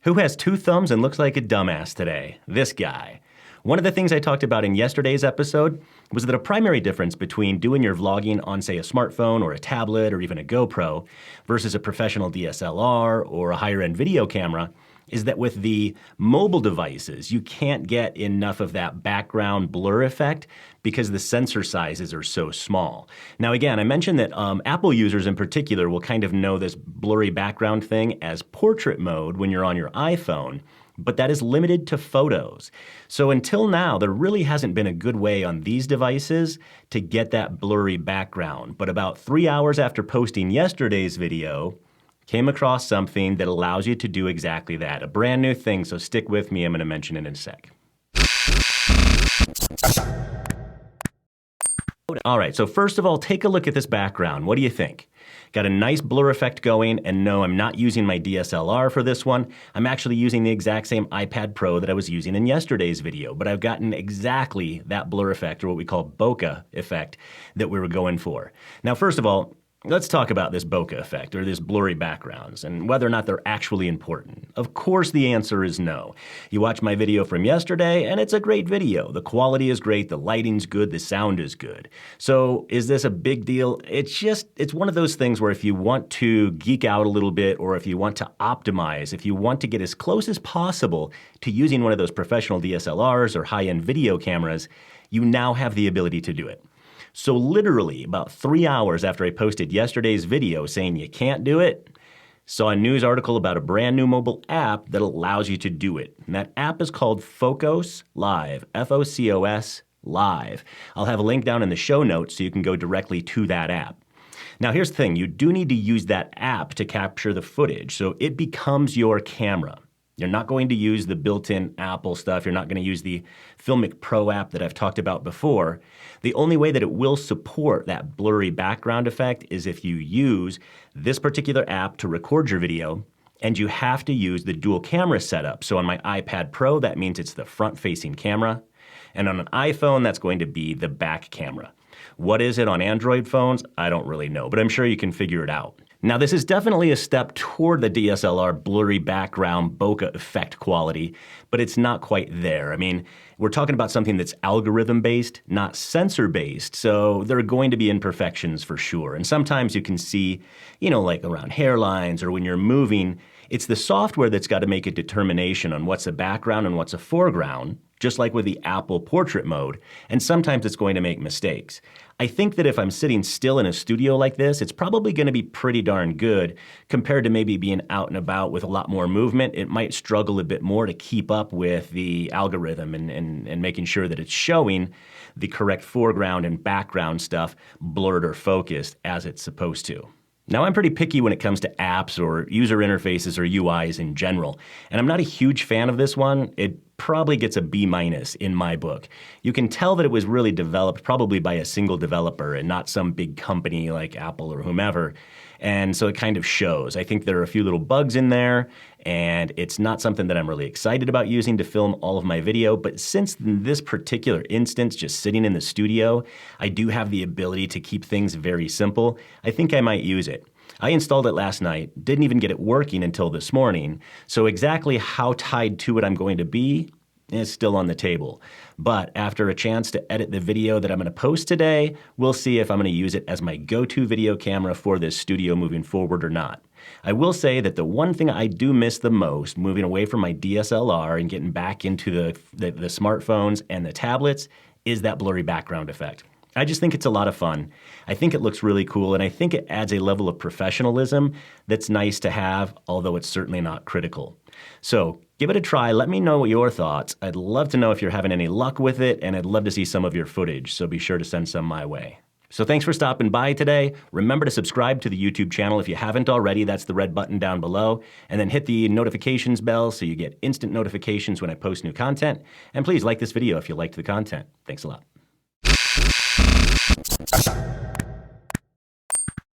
Who has two thumbs and looks like a dumbass today? This guy. One of the things I talked about in yesterday's episode was that a primary difference between doing your vlogging on, say, a smartphone or a tablet or even a GoPro versus a professional DSLR or a higher-end video camera is that with the mobile devices, you can't get enough of that background blur effect because the sensor sizes are so small. Now again, I mentioned that Apple users in particular will kind of know this blurry background thing as portrait mode when you're on your iPhone, but that is limited to photos. So until now, there really hasn't been a good way on these devices to get that blurry background. But about 3 hours after posting yesterday's video, came across something that allows you to do exactly that. A brand new thing, so stick with me, I'm gonna mention it in a sec. All right, so first of all, take a look at this background. What do you think? Got a nice blur effect going, and no, I'm not using my DSLR for this one. I'm actually using the exact same iPad Pro that I was using in yesterday's video, but I've gotten exactly that blur effect, or what we call bokeh effect, that we were going for. Now, first of all, let's talk about this bokeh effect, or this blurry backgrounds, and whether or not they're actually important. Of course the answer is no. You watch my video from yesterday, and it's a great video. The quality is great, the lighting's good, the sound is good. So is this a big deal? It's one of those things where if you want to geek out a little bit, or if you want to optimize, if you want to get as close as possible to using one of those professional DSLRs or high-end video cameras, you now have the ability to do it. So literally about 3 hours after I posted yesterday's video saying you can't do it, saw a news article about a brand new mobile app that allows you to do it. And that app is called Focos Live, F-O-C-O-S Live. I'll have a link down in the show notes so you can go directly to that app. Now here's the thing, you do need to use that app to capture the footage, so it becomes your camera. You're not going to use the built-in Apple stuff. You're not going to use the Filmic Pro app that I've talked about before. The only way that it will support that blurry background effect is if you use this particular app to record your video, and you have to use the dual camera setup. So on my iPad Pro, that means it's the front-facing camera, and on an iPhone, that's going to be the back camera. What is it on Android phones? I don't really know, but I'm sure you can figure it out. Now this is definitely a step toward the DSLR blurry background bokeh effect quality, but it's not quite there. I mean, we're talking about something that's algorithm-based, not sensor-based, so there are going to be imperfections for sure. And sometimes you can see, like around hairlines or when you're moving, it's the software that's got to make a determination on what's a background and what's a foreground, just like with the Apple portrait mode, and sometimes it's going to make mistakes. I think that if I'm sitting still in a studio like this, it's probably going to be pretty darn good compared to maybe being out and about with a lot more movement. It might struggle a bit more to keep up with the algorithm and making sure that it's showing the correct foreground and background stuff blurred or focused as it's supposed to. Now, I'm pretty picky when it comes to apps or user interfaces or UIs in general, and I'm not a huge fan of this one. It probably gets a B- in my book. You can tell that it was really developed probably by a single developer and not some big company like Apple or whomever, and so it kind of shows. I think there are a few little bugs in there, and it's not something that I'm really excited about using to film all of my video, but since in this particular instance, just sitting in the studio, I do have the ability to keep things very simple, I think I might use it. I installed it last night, didn't even get it working until this morning, so exactly how tied to it I'm going to be is still on the table. But after a chance to edit the video that I'm gonna post today, we'll see if I'm gonna use it as my go-to video camera for this studio moving forward or not. I will say that the one thing I do miss the most, moving away from my DSLR and getting back into the smartphones and the tablets, is that blurry background effect. I just think it's a lot of fun. I think it looks really cool, and I think it adds a level of professionalism that's nice to have, although it's certainly not critical. So give it a try. Let me know your thoughts. I'd love to know if you're having any luck with it, and I'd love to see some of your footage, so be sure to send some my way. So thanks for stopping by today. Remember to subscribe to the YouTube channel if you haven't already. That's the red button down below. And then hit the notifications bell so you get instant notifications when I post new content. And please like this video if you liked the content. Thanks a lot.